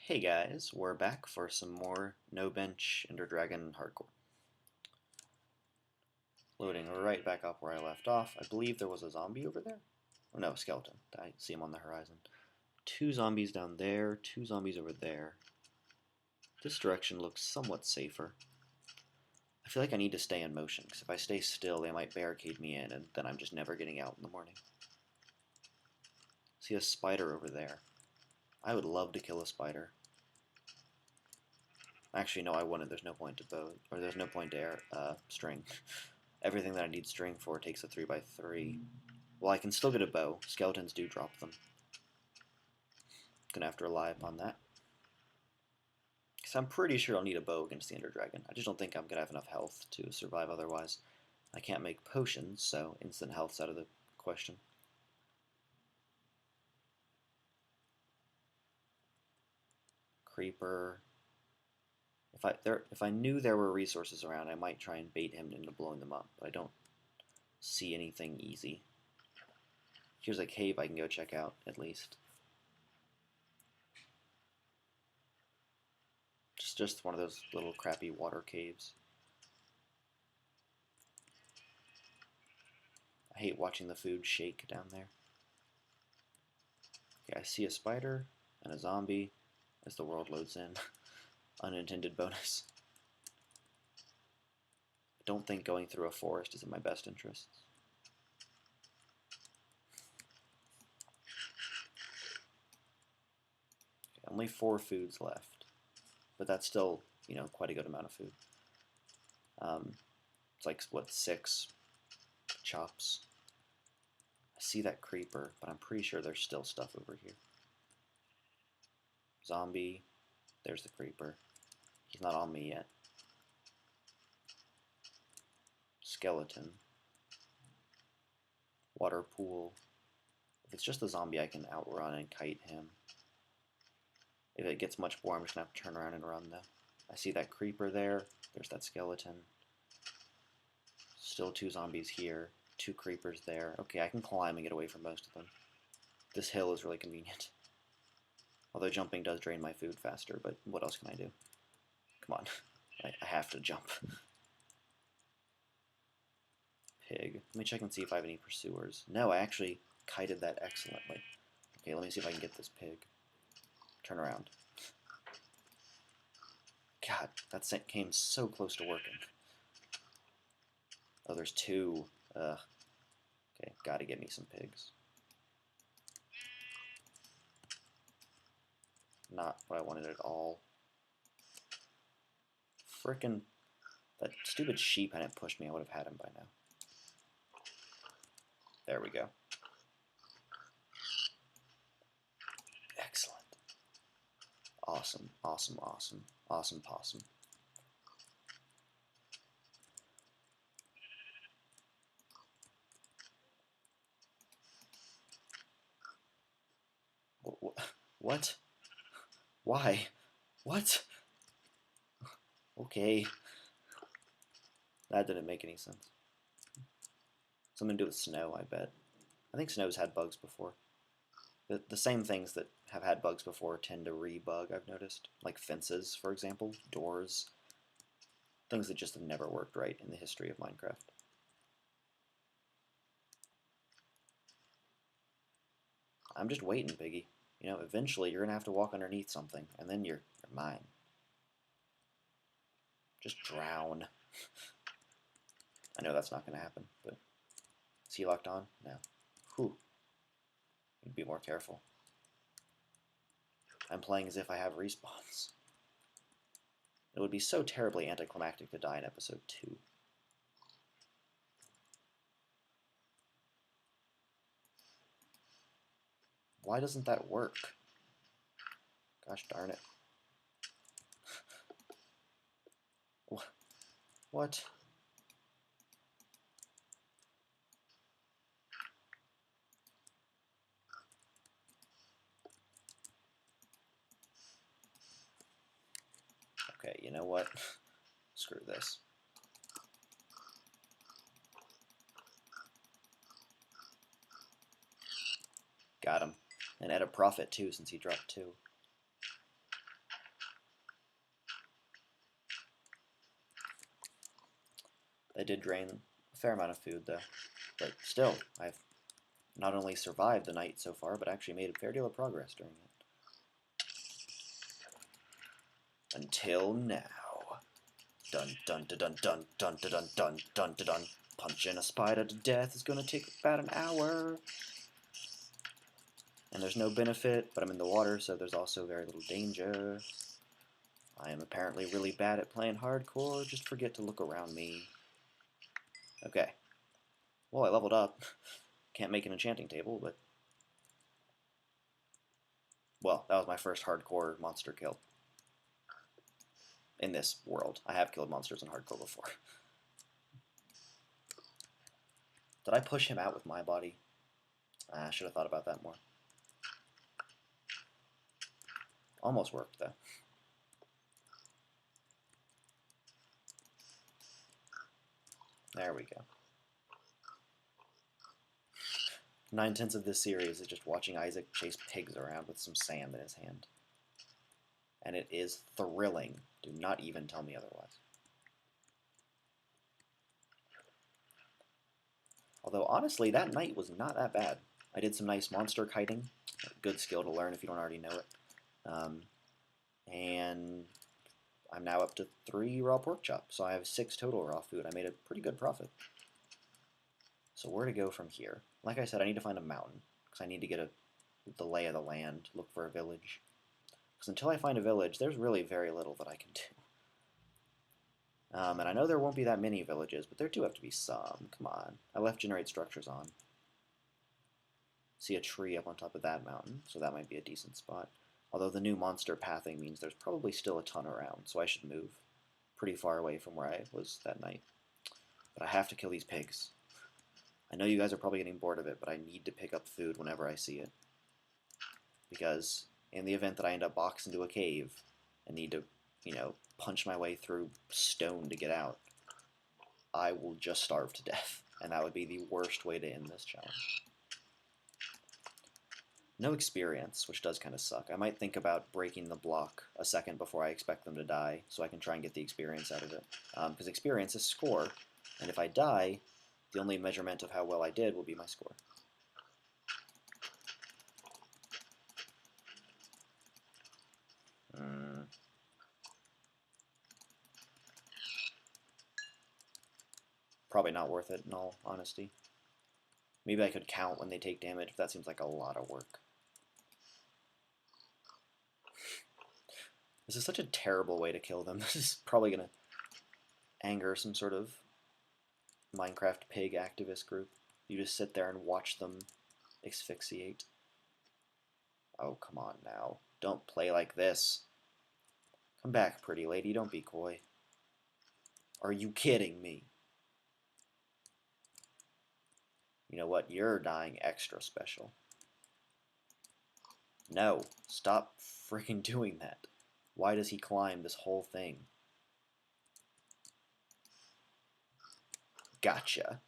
Hey guys, we're back for some more No Bench Ender Dragon Hardcore. Loading right back up where I left off. I believe there was a zombie over there. Oh no, skeleton. I see him on the horizon. Two zombies down there, two zombies over there. This direction looks somewhat safer. I feel like I need to stay in motion, because if I stay still, they might barricade me in, and then I'm just never getting out in the morning. See a spider over there. I would love to kill a spider. Actually, no, I wouldn't. There's no point to bow, or there's no point to string. Everything that I need string for takes a 3x3. Well, I can still get a bow. Skeletons do drop them. Gonna have to rely upon that. Because I'm pretty sure I'll need a bow against the Ender Dragon. I just don't think I'm gonna have enough health to survive otherwise. I can't make potions, so instant health's out of the question. Creeper. If I knew there were resources around, I might try and bait him into blowing them up, but I don't see anything easy. Here's a cave I can go check out, at least. Just one of those little crappy water caves. I hate watching the food shake down there. Okay, I see a spider and a zombie as the world loads in. Unintended bonus. I don't think going through a forest is in my best interests. Okay, only 4 foods left, but that's still, quite a good amount of food. It's like, what, 6 chops. I see that creeper, but I'm pretty sure there's still stuff over here. Zombie. There's the creeper. He's not on me yet. Skeleton. Water pool. If it's just a zombie, I can outrun and kite him. If it gets much more, I'm just going to have to turn around and run, though. I see that creeper there. There's that skeleton. Still 2 zombies here. 2 creepers there. Okay, I can climb and get away from most of them. This hill is really convenient. Although jumping does drain my food faster, but what else can I do? Come on. I have to jump. Pig. Let me check and see if I have any pursuers. No, I actually kited that excellently. Okay, let me see if I can get this pig. Turn around. God, that scent came so close to working. Oh, there's 2. Ugh. Okay, gotta get me some pigs. Not what I wanted at all. Frickin' that stupid sheep hadn't pushed me, I would have had him by now. There we go. Excellent. Awesome, awesome, awesome. Awesome possum. What? Why? What? Okay. That didn't make any sense. Something to do with snow, I bet. I think snow's had bugs before. The same things that have had bugs before tend to re-bug, I've noticed. Like fences, for example, doors. Things that just have never worked right in the history of Minecraft. I'm just waiting, Biggie. Eventually you're going to have to walk underneath something, and then you're mine. Just drown. I know that's not going to happen, but... Is he locked on? No. Whew. Need to be more careful. I'm playing as if I have respawns. It would be so terribly anticlimactic to die in episode 2. Why doesn't that work? Gosh darn it. What? Okay, you know what? Screw this. Got him. And at a profit, too, since he dropped 2. It did drain a fair amount of food, though. But still, I've not only survived the night so far, but actually made a fair deal of progress during it. Until now. Dun dun dun dun dun dun dun dun dun dun dun dun. Punching a spider to death is gonna take about an hour. And there's no benefit, but I'm in the water, so there's also very little danger. I am apparently really bad at playing hardcore, just forget to look around me. Okay. Well, I leveled up. Can't make an enchanting table, but... Well, that was my first hardcore monster kill. In this world. I have killed monsters in hardcore before. Did I push him out with my body? I should have thought about that more. Almost worked, though. There we go. 9/10 of this series is just watching Isaac chase pigs around with some sand in his hand. And it is thrilling. Do not even tell me otherwise. Although, honestly, that night was not that bad. I did some nice monster kiting. Good skill to learn if you don't already know it. And I'm now up to 3 raw pork chops, so I have 6 total raw food. I made a pretty good profit. So where to go from here? Like I said, I need to find a mountain, because I need to get the lay of the land, look for a village. Because until I find a village, there's really very little that I can do. And I know there won't be that many villages, but there do have to be some. Come on. I left generate structures on. See a tree up on top of that mountain, so that might be a decent spot. Although the new monster pathing means there's probably still a ton around, so I should move pretty far away from where I was that night. But I have to kill these pigs. I know you guys are probably getting bored of it, but I need to pick up food whenever I see it. Because in the event that I end up boxed into a cave and need to, punch my way through stone to get out, I will just starve to death. And that would be the worst way to end this challenge. No experience, which does kind of suck. I might think about breaking the block a second before I expect them to die, so I can try and get the experience out of it. Because experience is score, and if I die, the only measurement of how well I did will be my score. Probably not worth it, in all honesty. Maybe I could count when they take damage, but that seems like a lot of work. This is such a terrible way to kill them. This is probably going to anger some sort of Minecraft pig activist group. You just sit there and watch them asphyxiate. Oh, come on now. Don't play like this. Come back, pretty lady. Don't be coy. Are you kidding me? You know what? You're dying extra special. No. Stop freaking doing that. Why does he climb this whole thing? Gotcha.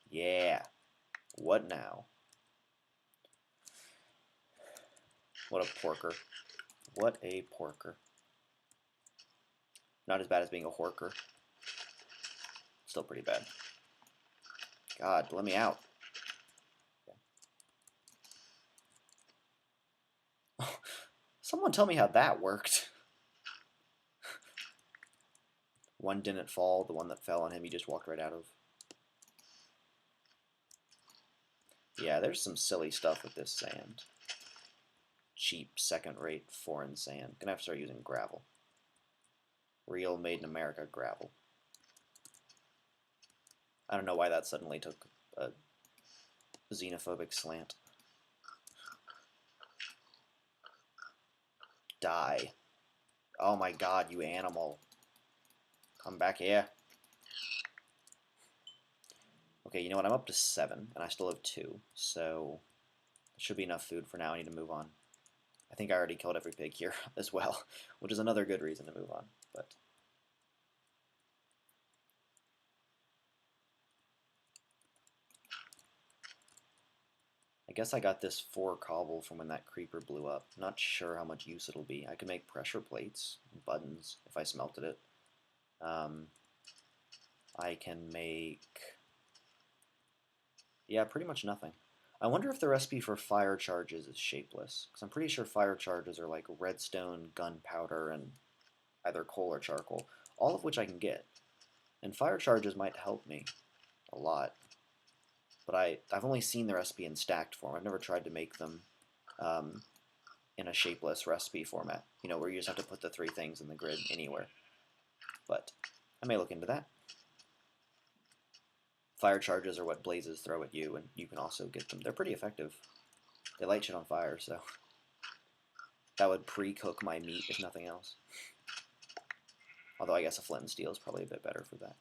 Yeah. What now? What a porker. What a porker. Not as bad as being a horker. Still pretty bad. God, let me out. Okay. Someone tell me how that worked. One didn't fall. The one that fell on him, he just walked right out of. Yeah, there's some silly stuff with this sand. Cheap, second-rate, foreign sand. Gonna have to start using gravel. Real, made-in-America gravel. I don't know why that suddenly took a xenophobic slant. Die. Oh my god, you animal. Come back here. Okay, you know what? I'm up to 7, and I still have 2, so it should be enough food for now. I need to move on. I think I already killed every pig here as well, which is another good reason to move on, but... I guess I got this 4 cobble from when that creeper blew up. Not sure how much use it'll be. I could make pressure plates, buttons, if I smelted it. I can make... yeah, pretty much nothing. I wonder if the recipe for fire charges is shapeless, because I'm pretty sure fire charges are like redstone, gunpowder, and either coal or charcoal, all of which I can get. And fire charges might help me a lot. But I've only seen the recipe in stacked form. I've never tried to make them in a shapeless recipe format, you know, where you just have to put the 3 things in the grid anywhere. But I may look into that. Fire charges are what blazes throw at you, and you can also get them. They're pretty effective. They light shit on fire, so that would pre-cook my meat if nothing else. Although I guess a flint and steel is probably a bit better for that.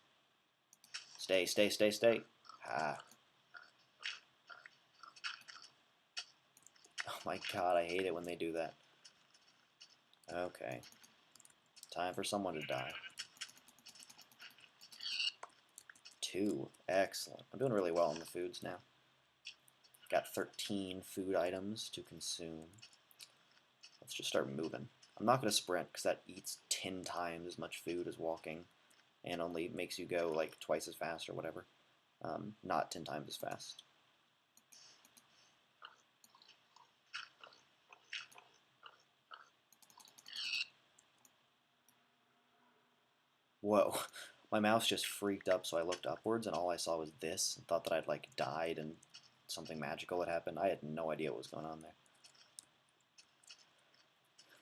Stay, stay, stay, stay. Ah. Oh my god, I hate it when they do that. Okay. Time for someone to die. 2. Excellent. I'm doing really well on the foods now. Got 13 food items to consume. Let's just start moving. I'm not going to sprint because that eats 10 times as much food as walking and only makes you go like twice as fast or whatever. Not 10 times as fast. Whoa. My mouse just freaked up, so I looked upwards and all I saw was this and thought that I'd like died and something magical had happened. I had no idea what was going on there.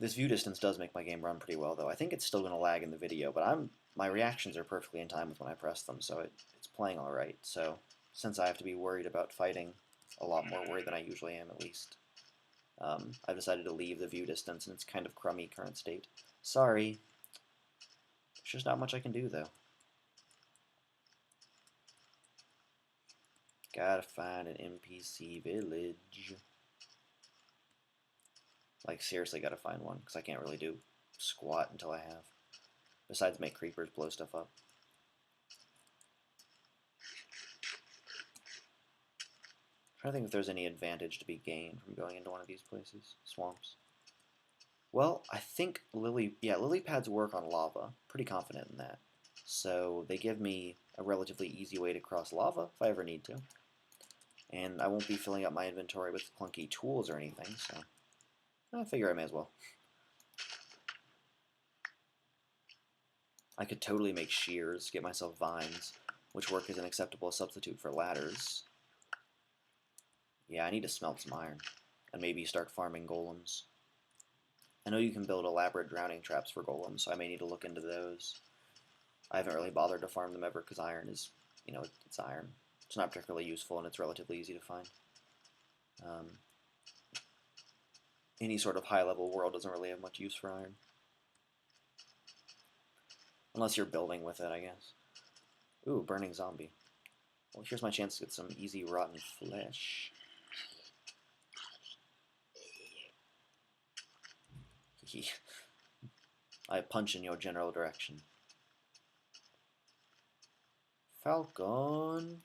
This view distance does make my game run pretty well, though. I think it's still going to lag in the video, but my reactions are perfectly in time with when I press them, so it's playing alright. So, since I have to be worried about fighting, a lot more worried than I usually am, at least, I've decided to leave the view distance in its kind of crummy current state. Sorry. There's just not much I can do, though. Gotta find an NPC village. Like, seriously gotta find one, because I can't really do squat until I have. Besides make creepers blow stuff up. I'm trying to think if there's any advantage to be gained from going into one of these places. Swamps. Well, I think lily pads work on lava. Pretty confident in that. So they give me a relatively easy way to cross lava if I ever need to. And I won't be filling up my inventory with clunky tools or anything, so I figure I may as well. I could totally make shears, get myself vines, which work as an acceptable substitute for ladders. Yeah, I need to smelt some iron, and maybe start farming golems. I know you can build elaborate drowning traps for golems, so I may need to look into those. I haven't really bothered to farm them ever, because iron is, you know, it's iron. It's not particularly useful, and it's relatively easy to find. Any sort of high-level world doesn't really have much use for iron. Unless you're building with it, I guess. Ooh, burning zombie. Well, here's my chance to get some easy rotten flesh. I punch in your general direction. Falcon.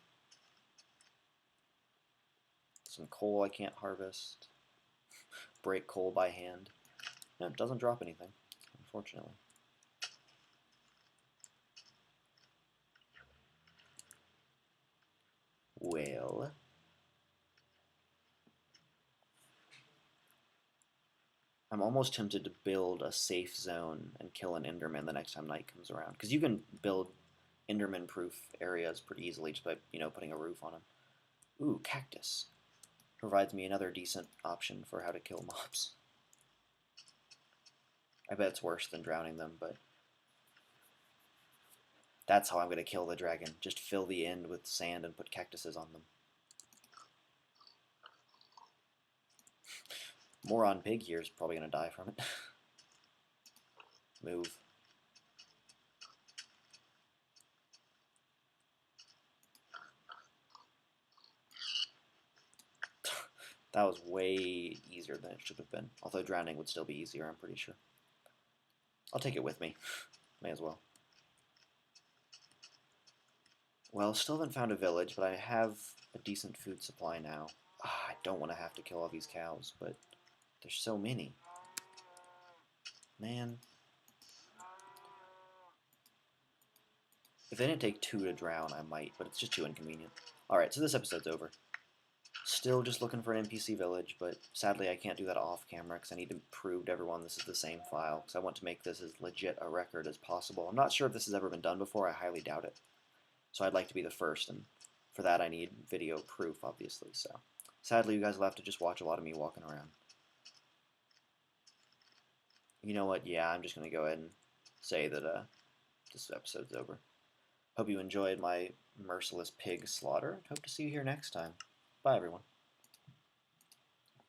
Some coal I can't harvest. Break coal by hand. No, it doesn't drop anything, unfortunately. Well, I'm almost tempted to build a safe zone and kill an Enderman the next time night comes around. Because you can build Enderman-proof areas pretty easily just by, you know, putting a roof on them. Ooh, cactus. Provides me another decent option for how to kill mobs. I bet it's worse than drowning them, but that's how I'm going to kill the dragon. Just fill the end with sand and put cactuses on them. Moron pig here is probably going to die from it. Move. That was way easier than it should have been. Although drowning would still be easier, I'm pretty sure. I'll take it with me. May as well. Well, still haven't found a village, but I have a decent food supply now. I don't want to have to kill all these cows, but there's so many. Man. If they didn't take 2 to drown, I might, but it's just too inconvenient. Alright, so this episode's over. Still just looking for an NPC village, but sadly I can't do that off camera because I need to prove to everyone this is the same file, because I want to make this as legit a record as possible. I'm not sure if this has ever been done before, I highly doubt it. So I'd like to be the first, and for that I need video proof, obviously. So sadly you guys will have to just watch a lot of me walking around. You know what, yeah, I'm just going to go ahead and say that this episode's over. Hope you enjoyed my merciless pig slaughter. Hope to see you here next time. Bye, everyone.